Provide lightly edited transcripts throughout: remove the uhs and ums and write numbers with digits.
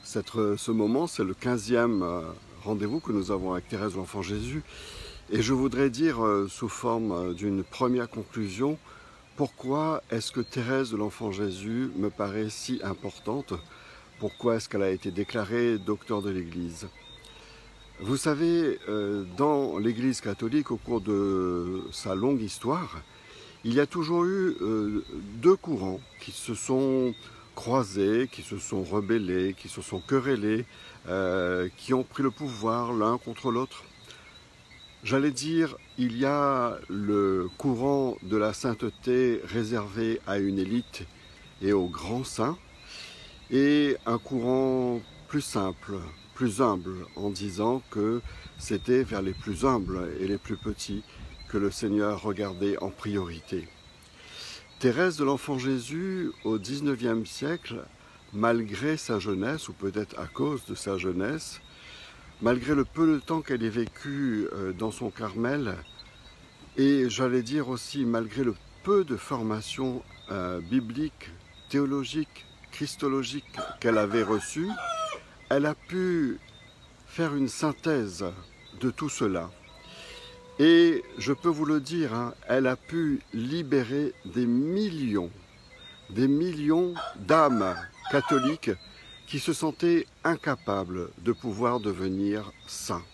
Ce moment, c'est le 15e rendez-vous que nous avons avec Thérèse de l'Enfant Jésus. Et je voudrais dire, sous forme d'une première conclusion, pourquoi est-ce que Thérèse de l'Enfant Jésus me paraît si importante? Pourquoi est-ce qu'elle a été déclarée docteur de l'Église? Vous savez, dans l'Église catholique, au cours de sa longue histoire, il y a toujours eu deux courants qui se sont croisés, qui se sont rebellés, qui se sont querellés, qui ont pris le pouvoir l'un contre l'autre. J'allais dire, il y a le courant de la sainteté réservé à une élite et aux grands saints, et un courant plus simple, plus humble, en disant que c'était vers les plus humbles et les plus petits que le Seigneur regardait en priorité. Thérèse de l'Enfant Jésus, au XIXe siècle, malgré sa jeunesse, ou peut-être à cause de sa jeunesse, malgré le peu de temps qu'elle ait vécu dans son Carmel, et j'allais dire aussi malgré le peu de formation biblique, théologique, christologique qu'elle avait reçue, elle a pu faire une synthèse de tout cela. Et je peux vous le dire, elle a pu libérer des millions d'âmes catholiques qui se sentaient incapables de pouvoir devenir saints.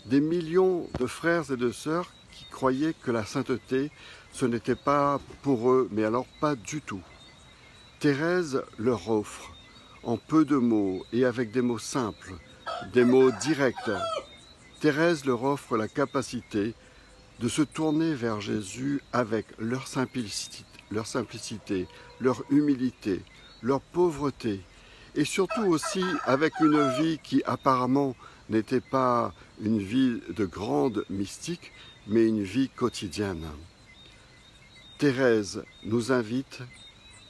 Des millions de frères et de sœurs qui croyaient que la sainteté, ce n'était pas pour eux, mais alors pas du tout. Thérèse leur offre, en peu de mots et avec des mots simples, des mots directs, Thérèse leur offre la capacité de se tourner vers Jésus avec leur simplicité, leur humilité, leur pauvreté, et surtout aussi avec une vie qui apparemment n'était pas une vie de grande mystique, mais une vie quotidienne. Thérèse nous invite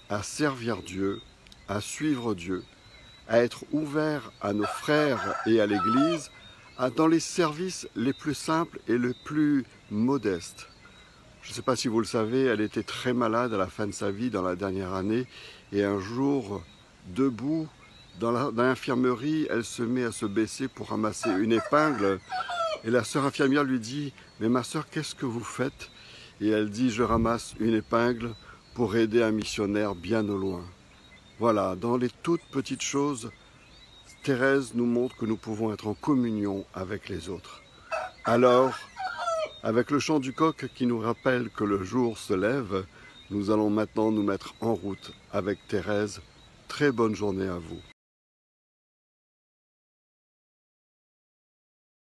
à servir Dieu, à suivre Dieu, à être ouverts à nos frères et à l'Église, dans les services les plus simples et les plus modestes. Je ne sais pas si vous le savez, elle était très malade à la fin de sa vie, dans la dernière année, et un jour, debout, dans l'infirmerie, elle se met à se baisser pour ramasser une épingle, et la sœur infirmière lui dit « Mais ma sœur, qu'est-ce que vous faites ?» Et elle dit « Je ramasse une épingle pour aider un missionnaire bien au loin. » Voilà, dans les toutes petites choses, Thérèse nous montre que nous pouvons être en communion avec les autres. Alors, avec le chant du coq qui nous rappelle que le jour se lève, nous allons maintenant nous mettre en route avec Thérèse. Très bonne journée à vous.